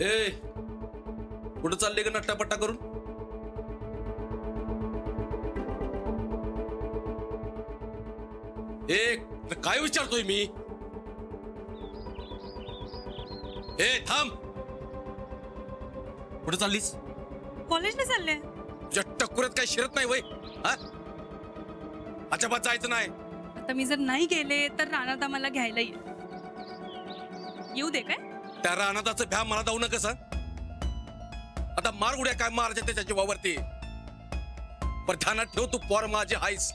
ए कुठं चालले का नट्टापट्टा करून? काय विचारतोय मी? थांब. कुठं चाललीस? कॉलेजला चालले. तुझ्या टक्कुऱ्यात काही शिरत नाही वय? अजिबात जायचं नाही. आता मी जर नाही गेले तर राणात आम्हाला घ्यायला येऊ दे काय? त्या रानादाचं भ्या मला जाऊ नका सांग. आता मार उड्या काय मारायच्या त्याच्या जीवावरती. पण ध्यानात ठेव, तू पोर माझी हायस.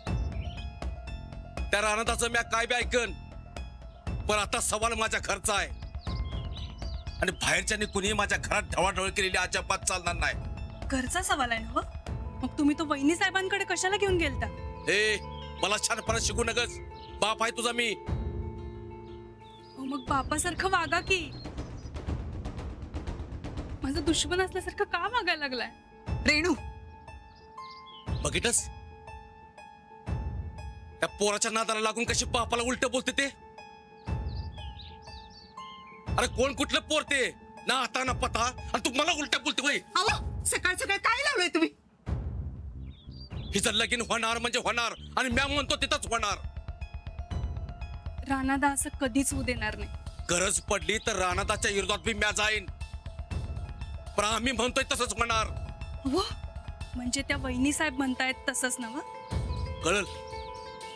त्या रानादाचं म्या काय बी ऐकन, पण आता सवाल माझ्या घरचा आहे. आणि बाहेरच्यानी कुणी माझ्या घरात ढवळाढवळ केलेली अजिबात चालणार नाही. घरचा सवाल आहे ना? मग तुम्ही तो वहिनी साहेबांकडे कशाला घेऊन गेलता? मला छानपणा शिकू नकस. बाप आहे तुझा मी. मग बापासारखं वागा की. माझा दुश्मन असल्यासारखं का वागायला लागलाय? रेणू, बघितलंस त्या पोराच्या नादाला लागून कशी बापाला उलट बोलते ते. अरे कोण कुठलं पोर ते? ना आता ना पता, आणि तू मला उलट बोलते होय. अहो सकाळ सकाळ काय लावलंय तुम्ही? हिचं लगीन होणार म्हणजे होणार, आणि म्या म्हणतो तिथंच होणार. राणादा असं कधीच होऊ देणार नाही. गरज पडली तर राणादाच्या विरोधात बी म्या जाईन, पण आम्ही म्हणतोय तसंच होणार. म्हणजे त्या वहिनी साहेब म्हणतायत तसंच ना? कळल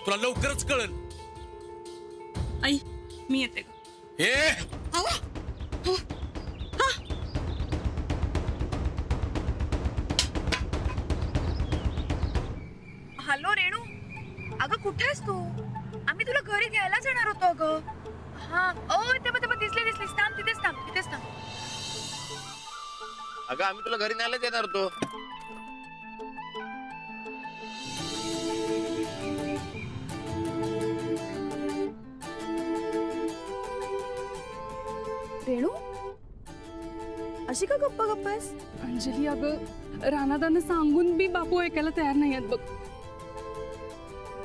तुला, लवकरच कळल. आई मी येते. हॅलो रेणू, अगं कुठे आहेस तू? आम्ही तुला घरी घ्यायलाच येणार होतो अगं. हा ते दिसले थांब तिथेच थांब. अगं आम्ही तुला घरी न्यायलाच येणार होतो. रेणू अशी का गप्पा आहेस? अंजली अगं राणादानं सांगून बी बापू ऐकायला तयार नाही आहेत बघ.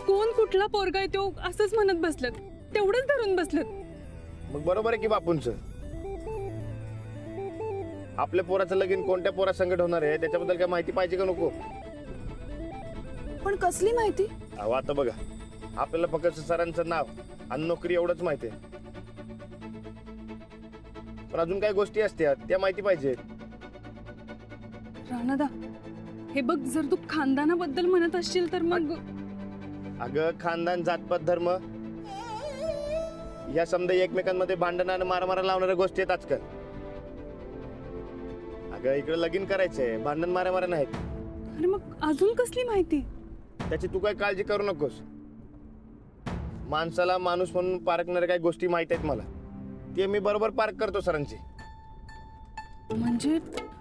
कोण कुठला पोरगा आहे तो असंच म्हणत बसलं, तेवढंच धरून बसलं. मग बरोबर आहे की बापूंच. आपल्या पोराचं लगीन कोणत्या पोरा संकट होणार आहे त्याच्याबद्दल काय माहिती पाहिजे का नको? पण कसली माहिती? अहो आता बघा, आपल्याला फक्त सरांचं नाव आणि नोकरी एवढंच माहिती आहे, पण अजून काही गोष्टी असतात त्या माहिती पाहिजे. राणादा हे बघ, जर तू खानदानाबद्दल म्हणत असशील तर मग. अगं खानदान, जातपात, धर्म या समजा एकमेकांमध्ये भांडण आणि मारामारा लावणाऱ्या गोष्टी आहेत आजकाल. अगं इकडे लगीन करायचंय, भांडण मारामारा नाहीत. अरे मग अजून कसली माहिती? त्याची तू काही काळजी करू नकोस. माणसाला माणूस म्हणून पारखणाऱ्या काही गोष्टी माहित आहेत मला, ते मी बरोबर पार्क करतो सरांची. म्हणजे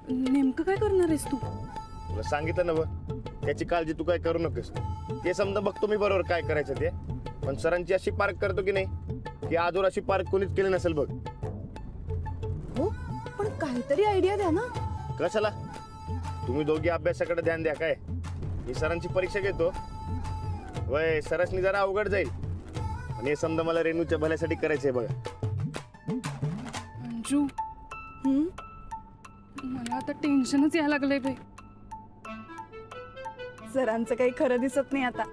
नेमकं काय करणार आहेस तू? तुला सांगितलं ना बघ, त्याची काळजी तू काय करू नकोस. ते समजा बघतो मी बरोबर काय करायचं ते, पण सरांची अशी पार्क करतो की नाही की आजवर अशी पार्क कोणीच केली नसेल बघ. हो पण काहीतरी आयडिया द्या ना. कशाला? तुम्ही दोघी अभ्यासाकडे ध्यान द्या. काय मी सरांची परीक्षा घेतो. वय सरसनी जरा अवघड जाईल, आणि हे समजा मला रेणूच्या भल्यासाठी करायचंय बघा. अंजू मला आता टेन्शनच यायला लागलंय बाई. सरांचं काही खरं दिसत नाही आता.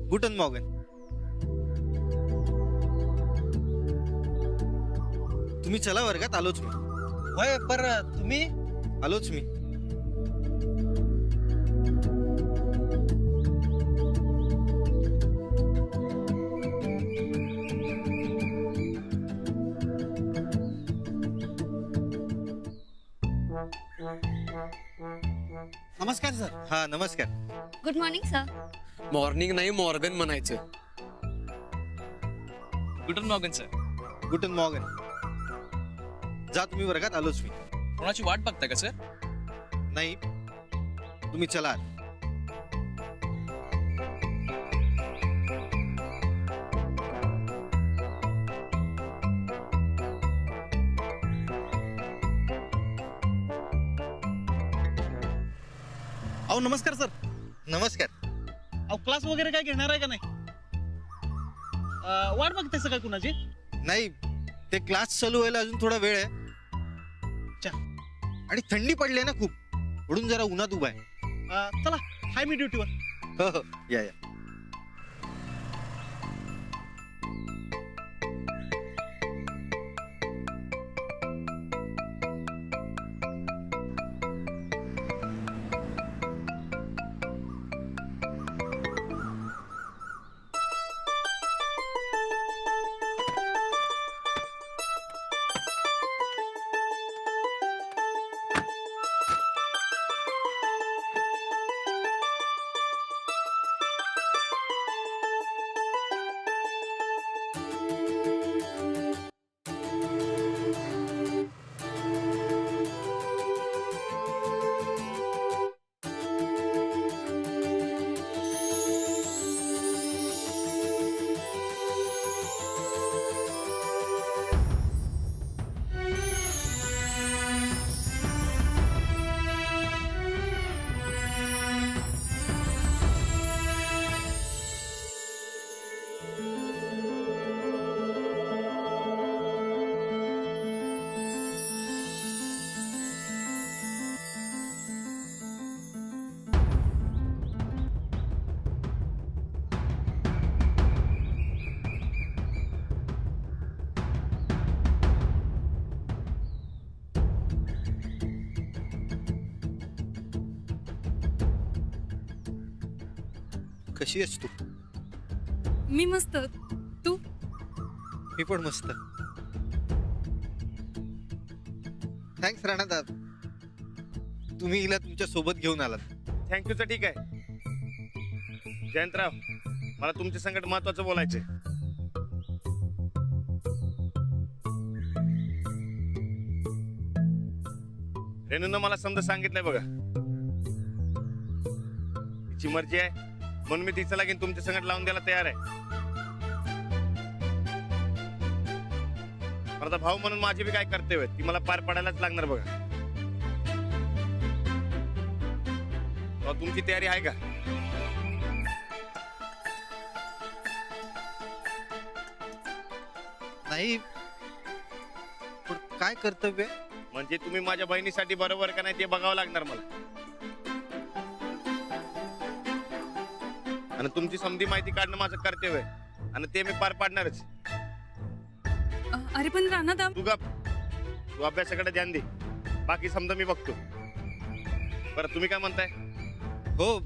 गुटन मॉर्गन. तुम्ही चला वर्गात, आलोच मी. होय, पर तुम्ही? आलोच मी. नमस्कार सर. हा नमस्कार. Good morning sir. मॉर्निंग नाही, मॉर्गन म्हणायचं. गुटन मॉर्गन सर. गुटन मॉर्गन. जा तुम्ही वर्गात, आलोच मी. कोणाची वाट बघता का सर? नाही, तुम्ही चला. अहो नमस्कार सर. नमस्कार. अहो क्लास वगैरे काय घेणार आहे का नाही? वाट बघते सकाळ कुणाची? नाही, ते क्लास चालू व्हायला अजून थोडा वेळ आहे. अच्छा. आणि थंडी पडली आहे ना खूप, म्हणून जरा उन्हात उभा आहे. चला हाय मी ड्युटीवर. हो हो, या या. कशी आहेस तू? मी मस्त. तू? मी पण मस्त. थँक्स राणादादा, तुम्ही हिला तुमच्या सोबत घेऊन आलात. थँक्यूचं ठीक आहे. जयंतराव, मला तुमच्या संकट महत्वाचं बोलायचंय. रेणूनं मला समजा सांगितलंय बघा, तिची मर्जी आहे म्हणून मी तिचं लागेन तुमच्या संकट लावून द्यायला तयार आहे. माझा भाऊ म्हणून माझे बी काय कर्तव्य ती मला पार पाडायलाच लागणार बघा. तुमची तयारी आहे का? नाही, पण काय कर्तव्य? म्हणजे तुम्ही माझ्या बहिणीसाठी बरोबर का नाही ते बघावं लागणार मला. आणि तुमची समधी माहिती काढणं माझं कर्तव्य आहे आणि ते मी पार पाडणारच. अरे पण राणा तू गप, तू अभ्यासाकडे ध्यान दे, बाकी समजा मी बघतो. बरं तुम्ही काय म्हणताय? हो,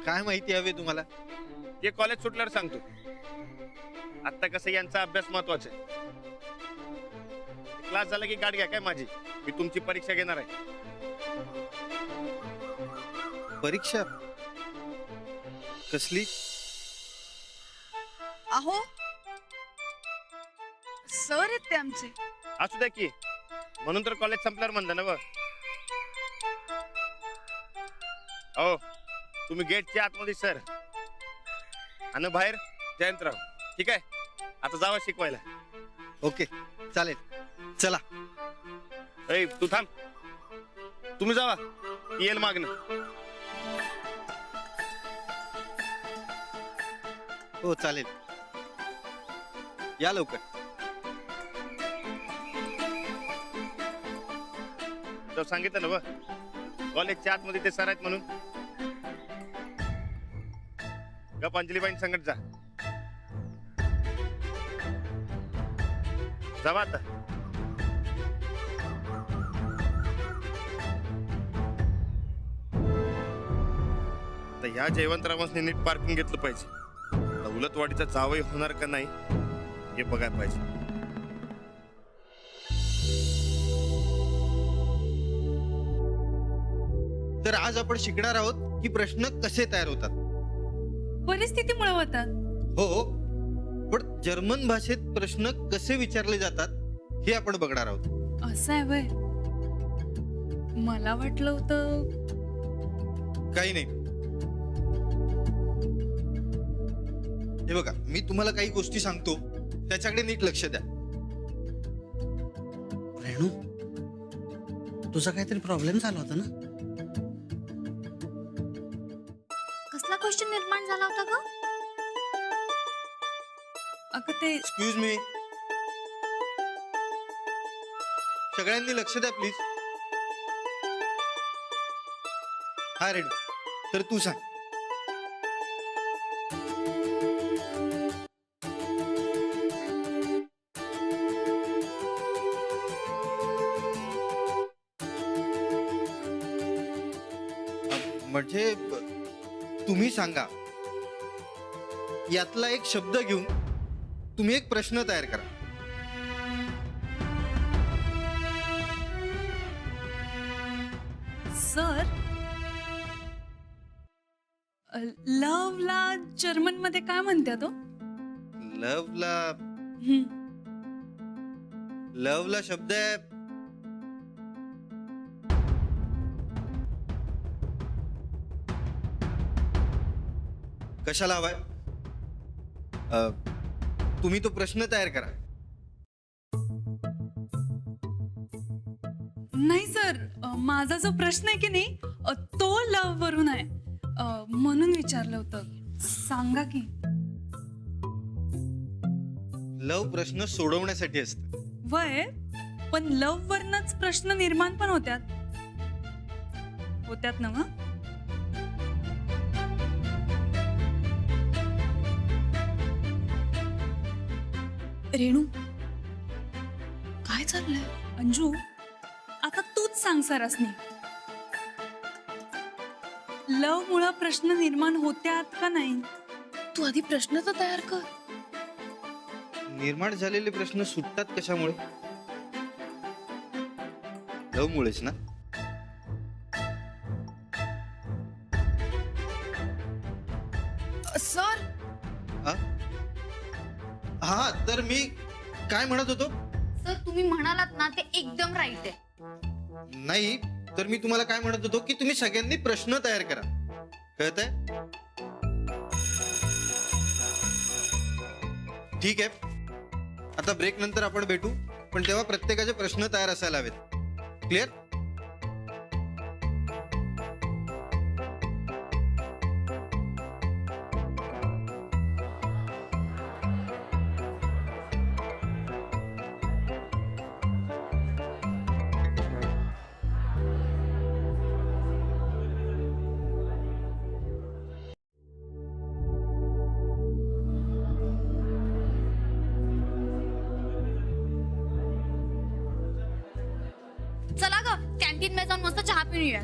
काय माहिती हवी तुम्हाला? ते कॉलेज सुटल्यावर सांगतो. आता कसं यांचा अभ्यास महत्वाचा आहे. क्लास झाला की गाठ घ्या काय माझी, मी तुमची परीक्षा घेणार आहे. परीक्षा कसली? अहो सर आहेत ते आमचे. असू द्या की, म्हणून तर कॉलेज संपल्यावर म्हणता ना बघ. हो, तुम्ही गेटच्या आतमध्ये सर आणि बाहेर जयंतराव. ठीक आहे, आता जावा शिकवायला. ओके चालेल, चला. ऐ तू थांब, तुम्ही जावा, येईल मागणं. हो चालेल, या लवकर. तो सांगितलं ना बघ, कॉलेजच्या आतमध्ये ते सर आहेत म्हणून. गप अंजलीबाईं संगत जा. जावा आता. या जयवंतरावांनी नीट पार्किंग घेतलं पाहिजे. दौलतवाडीचा जावई होणार का नाही हे बघायला पाहिजे. तर आज आपण शिकणार आहोत की प्रश्न कसे तयार होतात. परिस्थितीमुळे होतात. हो, पण जर्मन भाषेत प्रश्न कसे विचारले जातात हे आपण बघणार आहोत. असं आहे वय. मला वाटलं होतं. काही नाही. हे बघा, मी तुम्हाला काही गोष्टी सांगतो, त्याच्याकडे नीट लक्ष द्या. रेणू, तुझा काहीतरी प्रॉब्लेम झाला होता ना? निर्माण झाला होता ग? अगं ते एक्सक्यूज मी, सगळ्यांनी लक्ष द्या प्लीज. हा रेणू, तर तू सांग. म्हणजे तुम्ही सांगा, यातला एक शब्द घेऊन तुम्ही एक प्रश्न तयार करा. सर, लव्हला जर्मन मध्ये काय म्हणतात तो? लवला शब्द आहे कशाला हवाय? तुम्ही तो प्रश्न तयार करा. नाही सर, माझा जो प्रश्न आहे की नाही तो लव्ह वरून आहे, म्हणून विचारलं होतं. सांगा की. लव प्रश्न सोडवण्यासाठी असत. वय, पण लव्ह वरनच प्रश्न निर्माण पण होत्यात ना मग. रेणू, काय चाललंय? अंजू, आता तूच सांग सरसनी, लव मुळे प्रश्न निर्माण होत्यात का नाही? तू आधी प्रश्न तर तयार कर. निर्माण झालेले प्रश्न सुटतात कशामुळे? लव मुळेच ना. सर, हा, तर मी काय म्हणत होतो? सर तुम्ही म्हणालात ना ते एकदम राईट आहे. नाही, तर मी तुम्हाला काय म्हणत होतो की तुम्ही सगळ्यांनी प्रश्न तयार करा. कळतंय? ठीक आहे, आता ब्रेक नंतर आपण भेटू, पण तेव्हा प्रत्येकाचे प्रश्न तयार असायला हवेत. क्लिअर? चला ग कॅन्टीन मध्ये जाऊन मस्त चहा पिऊन येऊया.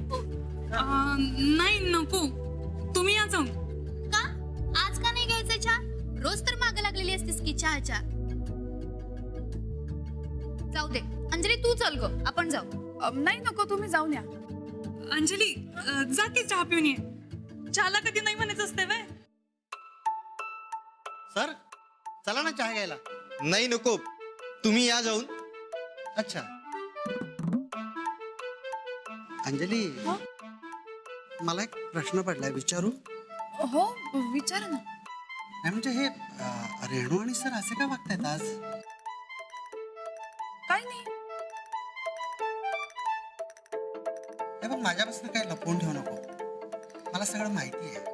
नाही, नको, तुम्ही या जाऊन. का आज का नाही घ्यायचं चहा? रोज तर माग लागलेली असतीस की चहाच्या. जाऊ दे अंजली, तू चल ग, आपण जाऊ. नाही नको, तुम्ही जाऊन या. अंजली, जा की चहा पिऊन ये. चहाला कधी नाही म्हणायचं असते वय. सर चला ना चहा घ्यायला. नाही, नको, तुम्ही या जाऊन. अच्छा अंजली, हो? मला एक प्रश्न पडलाय, विचारू? हो, विचारा ना. नाही म्हणजे हे रेणू आणि सर असे का वागतायत आज? काय नाही. हे बघ, माझ्यापासून काही लपवून ठेवू नको. मला सगळं माहिती आहे.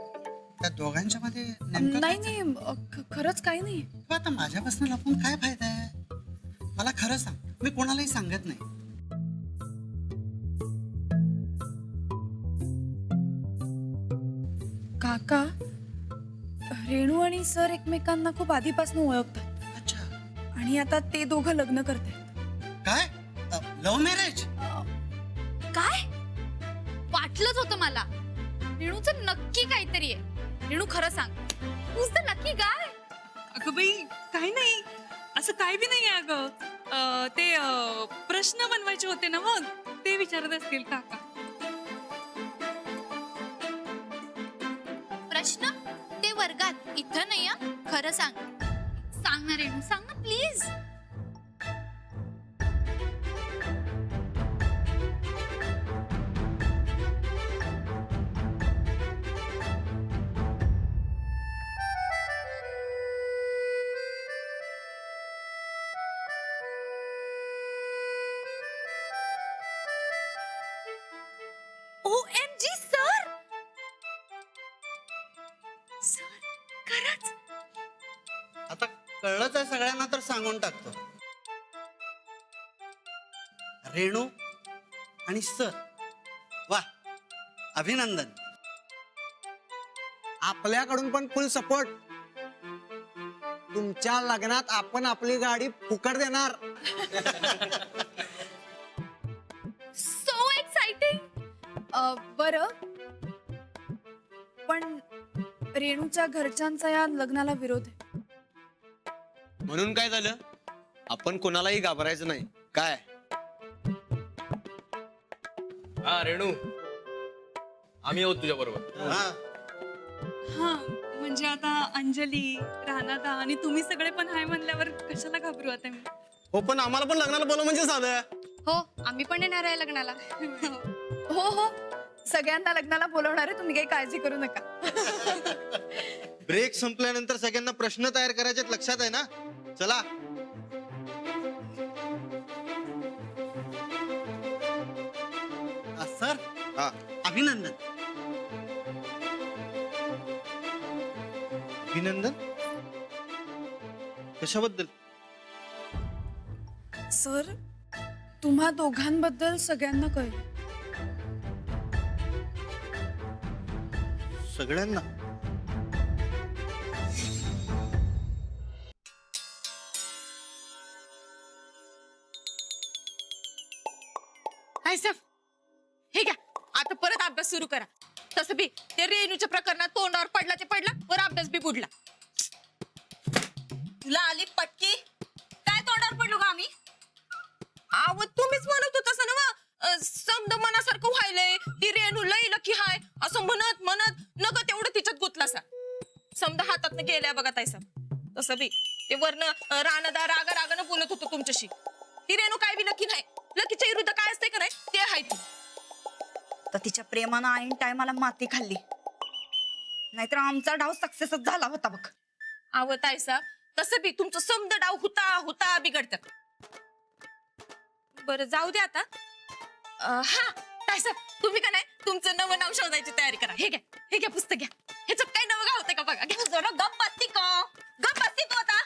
त्या दोघांच्या मध्ये नेमकं नाही काय नाही, खरंच काही नाही. चाललंय? आता माझ्यापासून लपवून काय फायदा आहे? मला खरं सांग, मी कोणालाही सांगत नाही. काका, रेणू आणि सर एकमेकांना खूप आधीपासून ओळखतात अच्छा, आणि आता ते दोघं लग्न करतात. काय लव्ह मॅरेज? काय वाटलंच होतं मला. रेणूचं नक्की काहीतरी आहे. रेणू खरं सांग, तूच तर नक्की काय? अगं बाई, काही नाही, असं काय बी नाही आहे. अगं ते प्रश्न बनवायचे होते ना, मग ते विचारत असतील काका. प्रश्न ते वर्गात, इथं नाही. खरं सांग. सांग ना रेणू, सांग ना प्लीज. OMG सर, कळलंच आहे सगळ्यांना तर सांगून टाकतो. रेणू आणि सर, वा, अभिनंदन. आपल्याकडून पण फुल सपोर्ट. तुमच्या लग्नात आपण आपली गाडी फुकट देणार. So exciting. बरं, पण रेणूच्या घरच्यांचा या लग्नाला विरोध आहे. म्हणून काय झालं? आपण कोणालाही घाबरायचं नाही काय? हा रेणू, आम्ही आहोत तुझ्या बरोबर. हा, हा म्हणजे आता अंजली, राणादा आणि तुम्ही सगळे पण हाय म्हणल्यावर कशाला घाबरू आता मी. हो पण आम्हाला पण लग्नाला बोलव म्हणजे झालं. हो आम्ही पण येणार आहे लग्नाला. हो हो, सगळ्यांना लग्नाला बोलवणार आहे, तुम्ही काही काळजी करू नका. ब्रेक संपल्यानंतर सगळ्यांना प्रश्न तयार करायचे लक्षात आहे ना? चला. सर, हा, अभिनंदन. अभिनंदन कशाबद्दल? सर, तुम्हा दोघांबद्दल सगळ्यांना कळलं. सगळ्यांना? हे घ्या, आता परत अभ्यास सुरू करा. तसं बी ते रेणूच्या प्रकरणात तोंडावर पडला ते पडला, वर अभ्यास बी बुडला. तुला आली पटकी? काय तोंडावर पडलो का आम्ही? आव तुम्हीच म्हणत होता ना, समद मनासारखं व्हायलंय, ती रेणू लई लकी हाय असं म्हणत म्हणत नग तेवढं तिच्यात गुतलासा. समद हातात गेल्या बघा ताईसा. तसं बी ते वरनं रानदा रागानं बोलत होतो तुमच्याशी. ती रेणू काय बी लकी नाही. लकीच्या विरुद्ध काय असते का नाही ते आहे ती. तर तिच्या प्रेमानं ऐन टायमाला माती खाल्ली, नाहीतर आमचा डाव सक्सेसच झाला होता बघ. आव ताईसा, तसं बी तुमचं समद डाव हुता बिघडतात. बरं जाऊ दे आता. हा ताईसा, तुम्ही का नाही तुमचं नवं नाव शोधायची तयारी करा. हे घ्या पुस्तक घ्या. ह्याच्यात काही नवं गाव होतं का बघा. घ्या जरा. गप्प बसती तू आता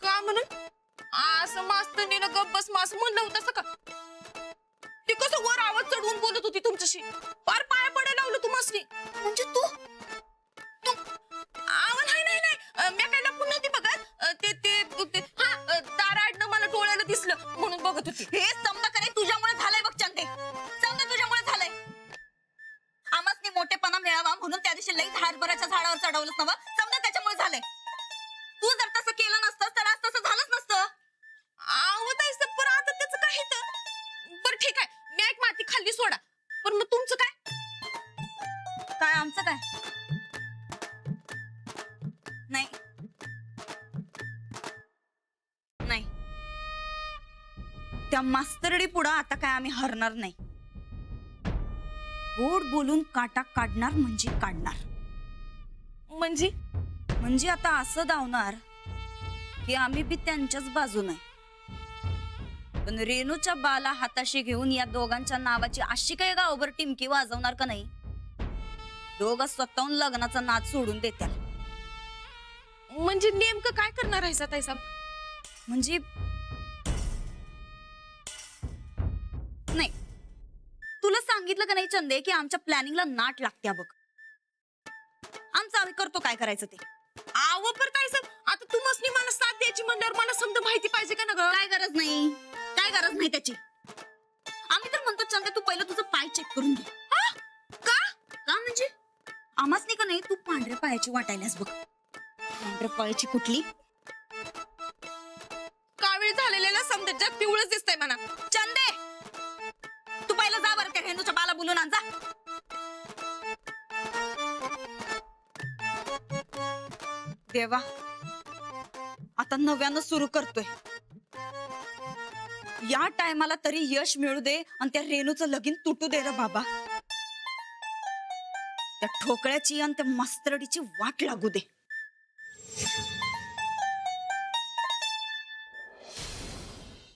का म्हणून असं मास्तरीनं गप्प बस मास म्हणलं होतं असं का? ती कसं वर आवाज चढवून बोलत होती तुमच्याशी, पार पाया पडायला लावलं तुम्हासनी. म्हणजे तू नाही मी काय लपून नव्हती बघत. ते दाराडनं मला डोळ्याला दिसलं म्हणून बघत होती. हे समजा का नाही तुझ्यामुळे झालंय बघ चंदे, समजा तुझ्यामुळे झालंय. आम्हासनी मोठेपणा मिळावा म्हणून त्या दिवशी लई हरभऱ्याच्या झाडावर चढवलंच नव्हतं, समजा त्याच्यामुळे झालंय. तू जर तसं केलं नसतं तर आज तसं झालंच नसतं. आवतायचं पण आता त्याचं काय तर. बरं ठीक आहे, मी एक माती खाल्ली सोडा, पण मग तुमचं काय? काय आमचं काय नाही नाही. त्या मास्तरडी पुढं आता काय आम्ही हरणार नाही. गोड बोलून काटा काढणार म्हणजे काढणार. म्हणजे आता असं धावणार की आम्ही बी त्यांच्याच बाजूने. पण रेणूच्या बाला हाताशी घेऊन या दोघांच्या नावाची अशी काही गावभर टिमकी वाजवणार का नाही? दोघं स्वतःहून लग्नाचा नाद सोडून देत्याल. म्हणजे नेमकं काय करणार आहे ताईसाब? म्हणजे नाही, तुला सांगितलं का नाही चंदे की आमच्या प्लॅनिंगला नाट लागत्या बघ. आमचं आम्ही करतो काय करायचं ते. आव पर ताईसाब, आता तुम्हासनी मला साथ द्यायची म्हणल्यावर मला समजा माहिती पाहिजे का ना ग? काय गरज नाही, काय गरज नाही त्याची. आम्ही तर म्हणतो चंदे तू पहिलं तुझं पाय चेक करून घे. का म्हणजे आम्हासनी का नाही तू पांढऱ्या पायाची वाटायलास बघ. पांढऱ्या पायाची कुठली? कावीळ झालेल्या समजा जग पिवळच दिसतंय म्हणा. चंदे तू पहिलं जा बरं त्या रेणूच्या बाला बोलून आण जा. देवा, आता नव्यानं सुरू करतोय. या टायमाला तरी यश मिळू दे आणि त्या रेणूचं लगीन तुटू दे रे बाबा. त्या ठोकळ्याची आणि त्या मास्तरडीची वाट लागू दे.